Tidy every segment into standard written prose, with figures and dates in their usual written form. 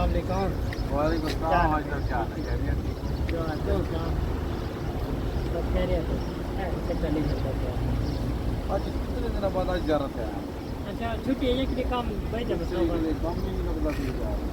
वालेकुम। वालेकुम अस्सलाम हजरत, क्या हाल है? खैरियत? जो आते हो क्या सब कह रहे थे ऐसे चले जाता है। आज कितने दिन बाद आज जा रहा था यार। अच्छा छुट्टी है कि काम भाई जब इसलिए काम में भी ना बता दिया जा रहा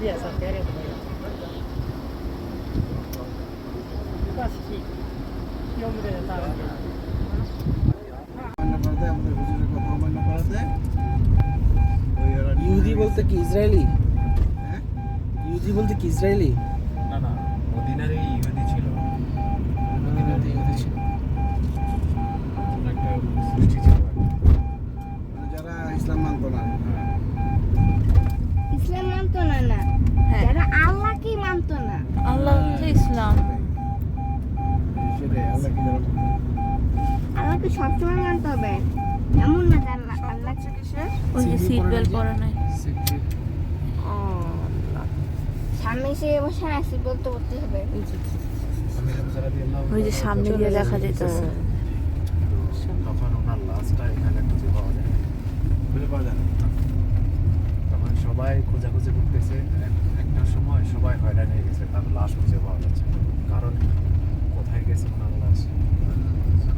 ये सब कह रहे थे भाई बस ठीक क्यों मुझे बता रहे हैं मानना पड़ता है, हमने हुजूर को तो मानना पड़ता है। ইহুদি বলতে কি ইসরায়েলি? হ্যাঁ? ইহুদি বলতে কি ইসরায়েলি? না না, মদিনার এই ইহুদি ছিল, মদিনাতে ইহুদি ছিল। একটা সৃষ্টি ছিল আর কি। মানে যারা ইসলাম মানতো না। ইসলাম মানতো না না হ্যাঁ। যারা আল্লাহকেই মানতো না আল্লাহ হচ্ছে ইসলাম। সেটাই, আল্লাহ কি যারা মানতো না। আল্লাহকে সবসময় মানতে হবে এমন না যে আল্লাহ ওই যে সিট বেল্ট পরে নাই। ও সামনে এসে বসে আসি বলতে বলতে হবে আমি হামজা রাদিয়াল্লাহু ওই যে সামনে দিয়ে দেখা যাইতেছে। তখন ওনার লাশটা এখানে খুঁজে পাওয়া যায় না। খুঁজে পাওয়া যায় না। তখন সবাই খোঁজাখুঁজি করতেছে, একটা সময় সবাই হয়রান হয়ে গেছে, তার লাশ খুঁজে পাওয়া যাচ্ছে না। কারণ কোথায় গেছে ওনার লাশ।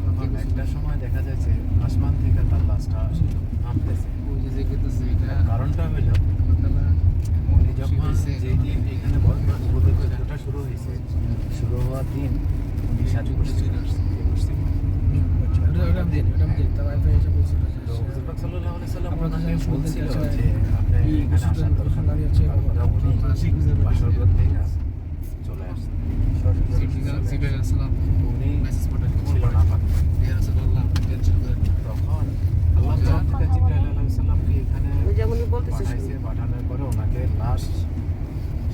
তখন একটা সময় দেখা যাচ্ছে আসমান থেকে তার লাশটা নামতেছে। ওই যে দেখতেছে এটা কারণটা হলো উনি যখন যেই দিন এখানে যুদ্ধটা শুরু হয়েছে, শুরু হওয়ার দিন উনি সাথে করছিলেন। ওটা দিন তার ওয়াইফাই এসে বলছিল তো হুজুর পাক সাল্লাল্লাহু আলাইহি সাল্লাম আপনার ওনাকে কাছে বলছিল শুনতে যে আপনি এখানে আসার দরকার দাঁড়িয়ে আছে তারপরে উনি বাসর ঘর থেকে চলে আসছেন। উনি ছিল না পাক। তখন আল্লাহ তাআলা জিবরাইল আলাইহিস সালামকে এখানে পাঠাইছে, পাঠানোর পরে ওনাকে লাশ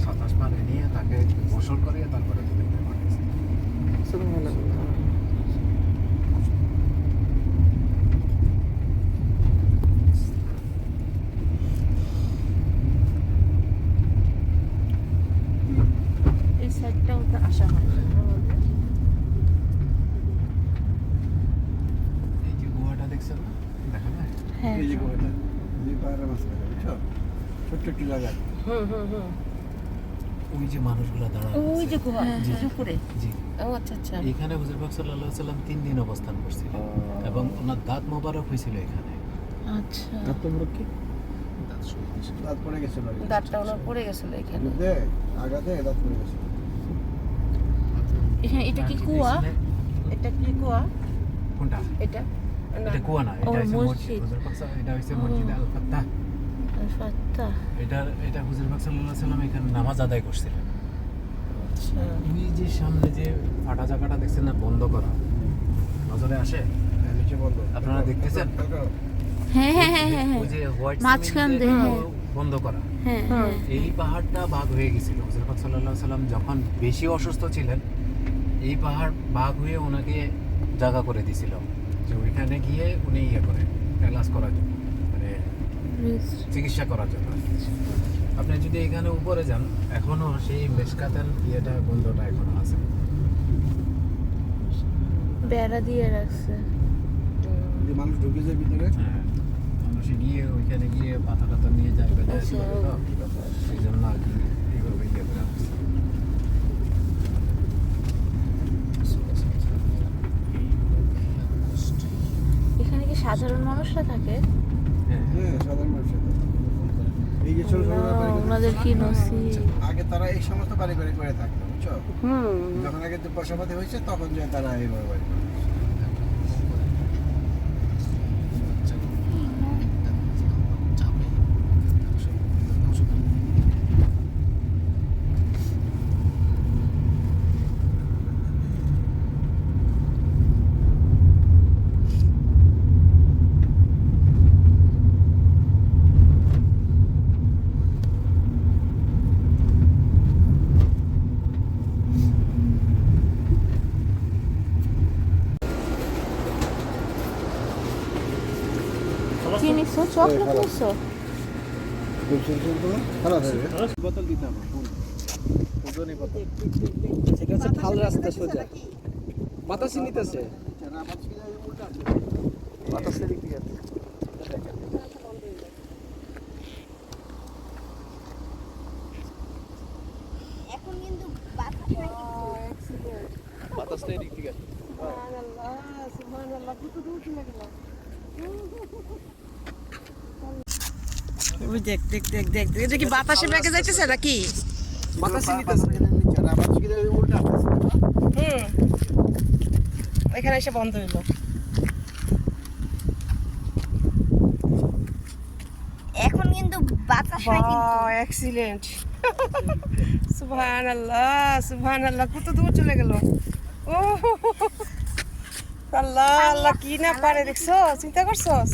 সাত আসমানে নিয়ে তাকে গোসল করিয়ে তারপরে দুনিয়াতে পাঠিয়েছে। এই সাইডটাও তো আসা হয় না। এই যে গুহাটা দেখছেন না, দেখা যায় হ্যাঁ এই যে গোটা যে পাহাড়ের মাঝখানে, বুঝছো? ছোট্ট একটু জায়গা। ওই যে মানুষগুলো দাঁড়ায় ওই যে গুহা জি, জি। উপরে। জি, ও আচ্ছা আচ্ছা। এখানে হুজুর পাক সাল্লাল্লাহু আলাইহি সাল্লাম 3 দিন অবস্থান করছিলেন এবং ওনার দাঁত মোবারক হয়েছিল এখানে। আচ্ছা আত্মমরক্ষী দাঁত পড়ে গেছে বাড়ি। দাঁতটা ওনার পড়ে গেছিল এখানে। দে, আগাতে দাঁত পড়ে গেছে। হ্যাঁ এটা কি কুয়া? এটা কি কুয়া? কোনটা? এটা এটা কুয়া না, ও, এটা হচ্ছে মসজিদ। মসজিদ। হুজুর পাক এটা হচ্ছে মসজিদ আল ফাত্তাহ। ফাত্তা। এটা হুজুর পাক সাল্লাল্লাহু আলাইহি সাল্লাম এখানে নামাজ আদায় করছিলেন। আচ্ছা ওই যে সামনে যে ফাটা জায়গাটা দেখছেন না, বন্ধ করা, নজরে আসে? হ্যাঁ, নিচে বন্ধ। আপনারা দেখতেছেন? খেয়াল করো। হ্যাঁ হ্যাঁ হ্যাঁ হ্যাঁ ওই যে হোয়াইট মাঝখান সিমেন্ট দিয়ে, দিয়ে হ্যাঁ। বন্ধ করা। হ্যাঁ হ্যাঁ এই পাহাড়টা ভাগ হয়ে গেছিল। হুজুর পাক সাল্লাল্লাহু আলাইহি সাল্লাম যখন বেশি অসুস্থ ছিলেন, এই পাহাড় ভাগ হয়ে ওনাকে জায়গা করে দিয়েছিল যে ওইখানে গিয়ে উনি ইয়ে করে এলাজ করার জন্য, মানে চিকিৎসা করার জন্য। আপনি যদি এখানে উপরে যান, এখনো সেই মেশকাতের ইয়েটা বন্ধটা এখনো আছে। বেড়া দিয়ে রাখছে। যে মানুষ ঢুকে যায় ভিতরে। হ্যাঁ, মানুষ গিয়ে ওইখানে গিয়ে পাতা টাতা নিয়ে যায়, বেজায় আচ্ছা। করে তো সেই জন্য আর কি এইভাবে ইয়ে করে রাখছে। এখানে কি সাধারণ মানুষরা থাকে? হ্যাঁ, হ্যাঁ, সাধারণ মানুষের। এই যে ছোট ছোট বাড়ি করে- ওনাদের কি নসিব। আগে তারা এই সমস্ত বাড়ি বাড়ি করে থাকতো, বুঝছো? যখন আগে পয়সাপাতি হয়েছে তখন যে তারা এইভাবে বাড়ি করে। কি নিছো? চকলেট নিছো? খারাপ হয়ে গেছে। বোতল দিতে হবে, ফুল। ওজনই বোতল। সেটা হচ্ছে খাল রাস্তা সোজা বাতাসই নিতেছে না, বাতাস কি যায়, উল্টা আছে। বাতাসের দিক থেকে বাতাসটা এদিক থেকে আসে। ওই দেখ দেখ দেখ দেখ দেখ, এটা কি বাতাসে বেগে যাইতেছে নাকি? বাতাসে নিতেছে। উল্টা এখানে এসে বন্ধ হইলো। এখন কিন্তু বাতাস হয় কিন্তু। এক্সিলেন্ট। সুবহানাল্লাহ সুবহানাল্লাহ, কত দূর চলে গেল। ও আল্লাহ আল্লাহ, কি না পারে দেখছো, চিন্তা করছস?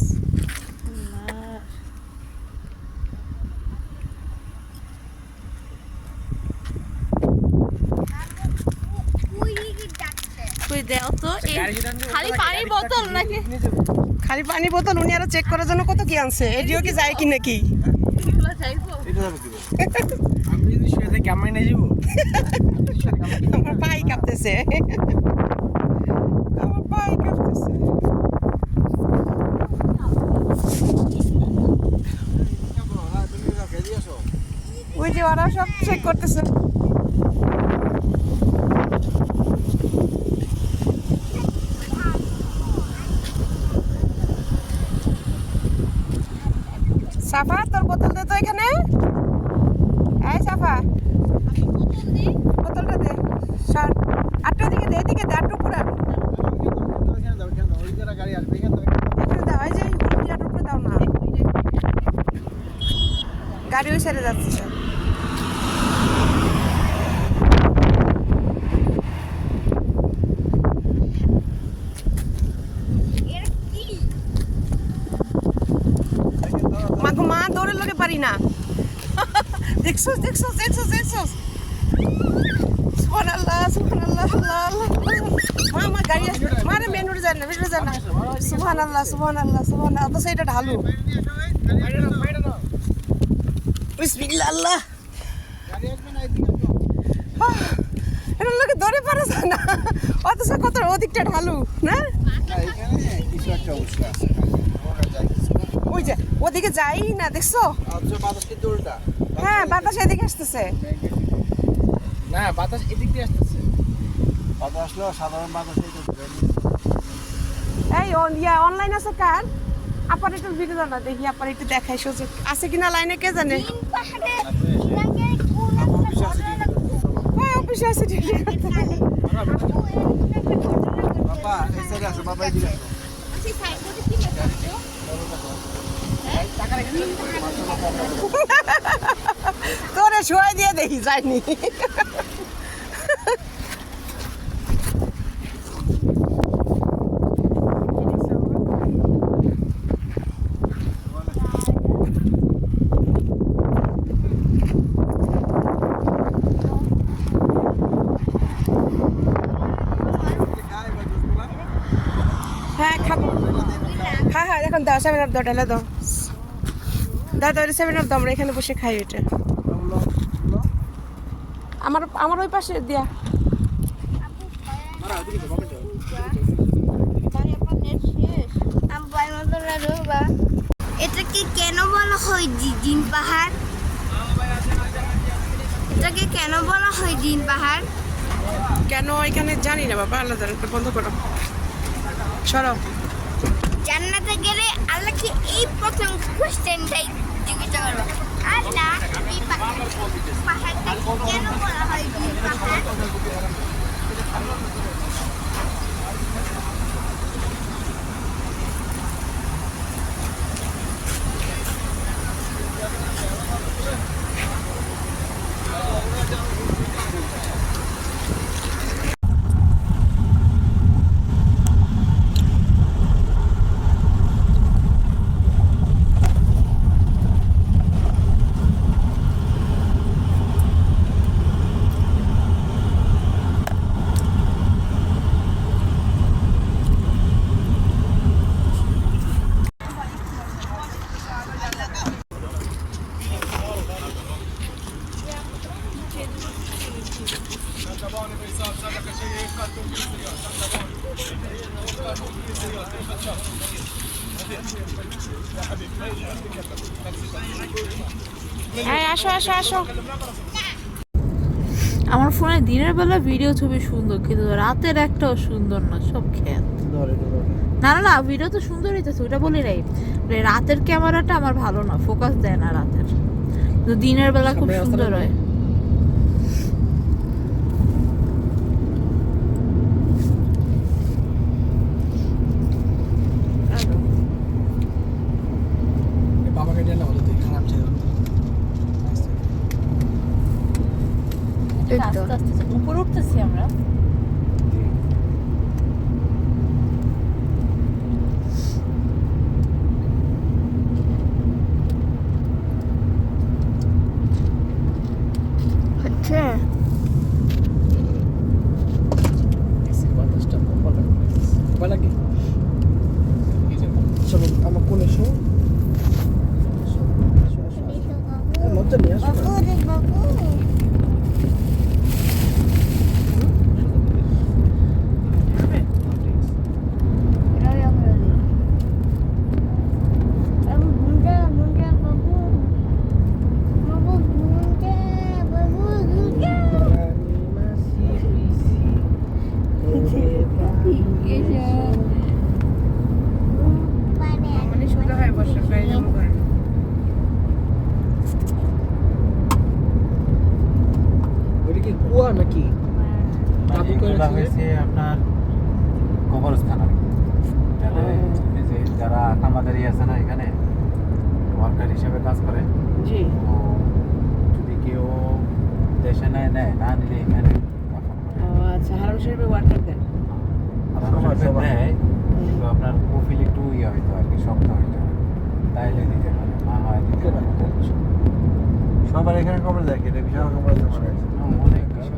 ওই দিকে যাচ্ছে। তুই দেও তো এই খালি পানির বোতল নাকি? খালি পানি বোতল, উনি আরো চেক করার জন্য কত কি আনছে, এডিও কি যায় কি নাকি? এগুলো চাইবো? আমি যদি শুয়ে থাকি আমি নিয়ে যাবো। আমার পাই কাঁপতেছে, আমার পাই কাঁপতেছে। ওই যে ওরা সব চেক করতেছে। সাফা, তোর বোতল দে তো এখানে। এই সাফা, বোতলটা দে। সর, আটটা দিকে দে, এদিকে দে, আটটু পুরা গাড়ি আসবে এখান থেকে। এখানে দাও, এই যে এই আটটু পুরা দাও না, গাড়ি ওই সাইডে যাচ্ছে। এর কি? মাগো মা, দৌড়ে লগে পারি না। দেখছস দেখছস দেখছস দেখছস, সুবহানাল্লাহ সুবহানাল্লাহ, আল্লাহ আল্লাহ। মা মা গাড়ি আসবে, মারে মেন রোড যায় না, মেন রোড যায় না। সুবহানাল্লাহ সুবহানাল্লাহ সুবহানাল্লাহ, তো সেইটা ঢালু। বিসমিল্লাহ আল্লাহ। গাড়ি আসবে না, এদিকে আসো। এটা লোকে দৌড়ে পারে যায় না, অথচ কত ওদিকটা ঢালু না। না, এখানে কিছু একটা অবস্থা আছে। ওরা যায় কিছু না। ওই যে ওদিকে যাই না, দেখছো? অথচ বাতাস কিন্তু উল্টা। হ্যাঁ, বাতাস এদিকে আসতেছে। না বাতাস এদিক দিয়ে আসতেছে। বাতাস আসলেও সাধারণ বাতাস এই তো ঘুরে এই অনলাইন আছে কার? আপার একটু ভিডিও দাও না, দেখি আপার একটু দেখাই সুযোগ আছে কিনা লাইনে, কে জানে। তিন পাহাড়ে ইরাকে কোন একটা ঘটনা ওই অফিসে আছে ঠিক আছে। বাবা এই সাইডে আসো, বাবা এদিকে আসো। তোরে শোয়াই দিয়ে দেখি যায়নি। হ্যাঁ খাবো, হ্যাঁ হ্যাঁ এখন দাও, 7 আপ দাও, ঢেলে দাও, দাও দাও 7 আপ দাও, আমরা এখানে বসে খাই এটা। আমার আমার ওই পাশে দিয়া। এটাকে কেন বলা হয় দিন পাহাড়? এটাকে কেন বলা হয় দিন পাহাড়? কেন এখানে জানি না বাবা, আল্লাহ জানে, বন্ধ করো, সরো। জান্নাতে গেলে আল্লাহকে এই প্রথম কোশ্চেনটাই জিজ্ঞাসা করবো, আল্লাহ এই পাহাড়টা কেন বলা হয় দিন পাহাড়? হ্যাঁ আসো আসো আসো। আমার ফোনে দিনের বেলা ভিডিও ছবি সুন্দর, কিন্তু রাতের একটাও সুন্দর না, সব খেয়াল। না না না, ভিডিও তো সুন্দর হইতেছে, ওটা বলি নাই। মানে রাতের ক্যামেরাটা আমার ভালো না, ফোকাস দেয় না রাতের, কিন্তু দিনের বেলা খুব সুন্দর হয়। বাবাকে জানা হলো তুই খারাপ ছিল আস্তে আস্তে উপরে উঠতেছি আমরা। হচ্ছে বাতাসটা ভালো লাগে চলো আমার কোলে শো মজা নিয়ে আসো মানে সোজা হয়ে বসে প্রায় যাবো করে। ওইটা কি কুয়া নাকি তাবু করে এগুলা হয়েছে আপনার কবরস্থান আর কি। তাহলে এই যে যারা কামাদারি আছে না এখানে ওয়ার্কার হিসেবে কাজ করে, জি তো যদি কেউ দেশে নেয় না নিলে এখানে দাফন করে। আচ্ছা, হারাম শরীফে ওয়াটার দেন। আর আমার সাথে দেয়, কিন্তু আপনার প্রোফাইল একটু ইয়ে হইতো আর কি, শক্ত হইতো, তাইলে দিতে পারে, না হয় দিতে পারে না। সবার এখানে কবর দেখে, এটা বিশাল কবর আছে মনে হয়। অনেক বেশি।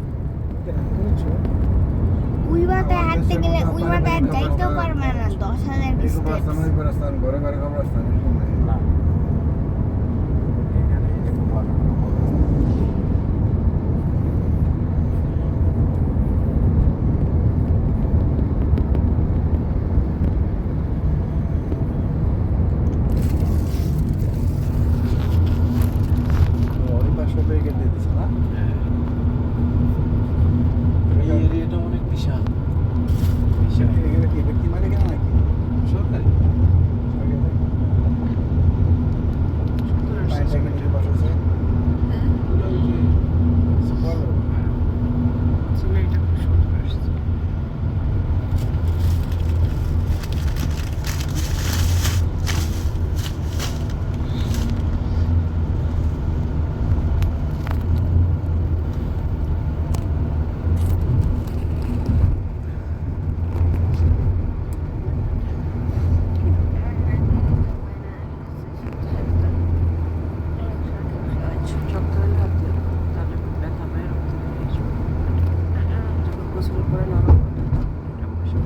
ওই মাথায় হাঁটতে গেলে ওই মাথায় যাইতেও পারবে না, 10,000 এই ডিস্টেন্স। কবরস্থান ওই কবরস্থান, ঘরে ঘরে কবরস্থান, এরকম নেই। না এখানে এই যে কবর। ওই পাশে ব্যারিকেড দিয়ে দিছে না? এই এরিয়াটা অনেক বিশাল বিশাল। এখানে কি ব্যক্তি মালিকানা নাকি? সরকারি। পাঁচটা মিনিটের পাশে আছে। বড়। আসলে এটা খুব সুন্দর আসছে। শক্ত হলে হাত দিও, তাহলে ব্যথা পায়, রক্ত বেরিয়ে আসবে। যখন গোসল করে নরম করতে এটা বসে।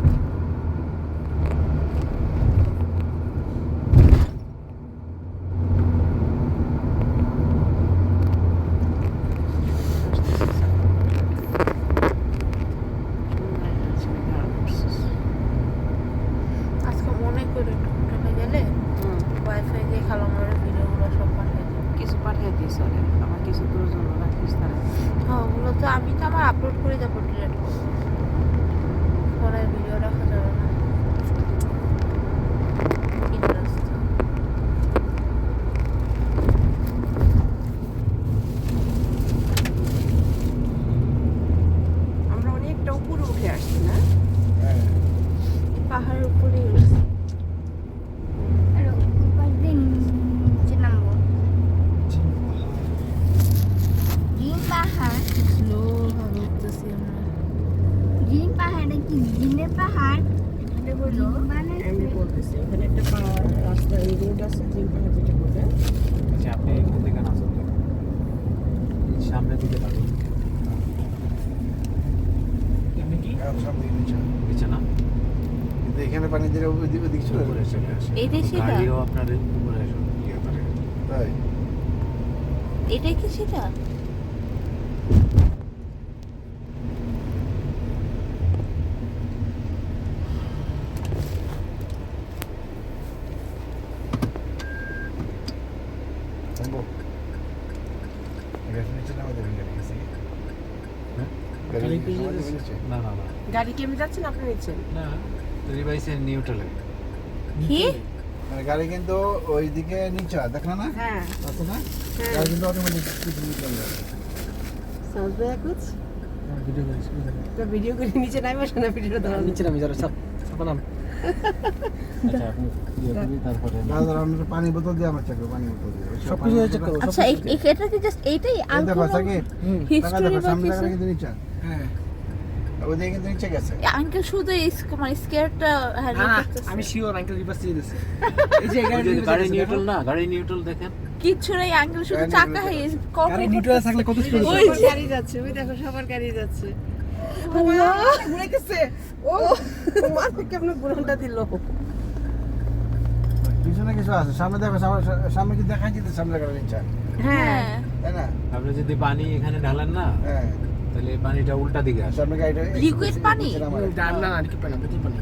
আজকে মনে করে টুকটাকে গেলে ওয়াইফাই দিয়ে খালামারের ভিডিওগুলো সব পাঠিয়ে দেবো। কিছু পাঠিয়ে দিস ওরে, আমার কিছু তোর জন্য রাখিস তারা। হ্যাঁ, ওগুলো তো আমি তো আমার আপলোড করে তারপর ডিলিট করবো, পরে ভিডিও রাখা যাবে না। Interest। আমরা অনেকটা উপরে উঠে আসছি না? হ্যাঁ। পাহাড়ের উপরেই উঠছি। আর ওই পাশ দিয়ে নিচে নামবো। গ্রিন পাহাড়, স্লো ভাবে উঠতেছি আমরা। গ্রিন পাহাড়ে কি গ্রিনের পাহাড়? এটা হলো আমি বলতেছি ওখানে একটা পাহাড় রাস্তা, এই রোড আছে, যে পাহাড় যেটা বলে। আচ্ছা, আপনি কোন দিকে না চলতে সামনের দিকে যাবেন আর সামনে নিচে। বিছানা কিন্তু এখানে পানি দিলে ওদিকে ওদিকে চলে উপরে যাবে। চলে আসে। এইটাই সেটা? গাড়িও আপনার উপরে ইয়ে করে। তাই? এটাই কি সেটা? থামবো। এখানে নিচে নামা যাবে গাড়ি কাছে। গাড়ি নিচে। না না না গাড়ি কি আমি যাচ্ছেন আপনি নিচ্ছেন? না রিভাইসের নিউট্রালে কি মানে গাড়ি কিন্তু ওইদিকে নিচে দেখো না হ্যাঁ আছে না গাড়ি কিন্তু অটোমেটিক নিচে যাবে समझ में आया कुछ? तो वीडियो করে নিচে নামে না ভিডিওটা দাঁড়ানো নিচে নামি যারা সব নাম আচ্ছা আপনি ইয়ে করি তারপরে দাদা আমরা পানি বোতল দিয়ে আমার চাকরি পানি বোতল দিয়ে সব কিছু চেক করো আচ্ছা এটা কি জাস্ট এইটাই এই দেখো সাকি হিস্ট্রি দেখো বা সামনে কিছু কিন্তু নিচে হ্যাঁ ওইদিকে কিন্তু নিচে গেছে আঙ্কেল শুধু মানে স্কেয়ারটা হ্যান্ডেল না করতেছে আমি শিওর আঙ্কেল রিভার্স দিয়ে দিছে এই যে ওই যে গাড়ি নিউট্রাল না গাড়ি নিউট্রাল দেখেন কিচ্ছু নাই আঙ্কেল শুধু গাড়ি চাকা neutral। হাইস গাড়ি নিউট্রাল থাকলে কত স্পিড ওই যে গাড়ি যাচ্ছে ওই দেখো সবার গাড়ি যাচ্ছে আল্লাহ ঘুরে গেছে ও মাথা কেমন গুণটা দিল পিছনে কিছু আছে সামনে দেখো সামনে কি দেখা যেতে সামনে গাড়ি নিচে হ্যাঁ তাই না আপনি যদি পানি এখানে ঢালেন না হ্যাঁ তাহলে পানিটা উল্টা দিকে আসে সামনে গাড়িটা Liquid পানি? ডান না আর কি পানি বোতল পানি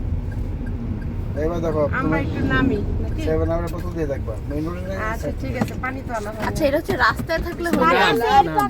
এবার দেখো আমরা একটু নামি নাকি সেভেন আমরা বোতল দিয়ে দেখবা মেইন রোডে আচ্ছা ঠিক আছে পানি তো আলাদা আচ্ছা এটা হচ্ছে রাস্তায় থাকলে হয়ে পানি যায় আছে, না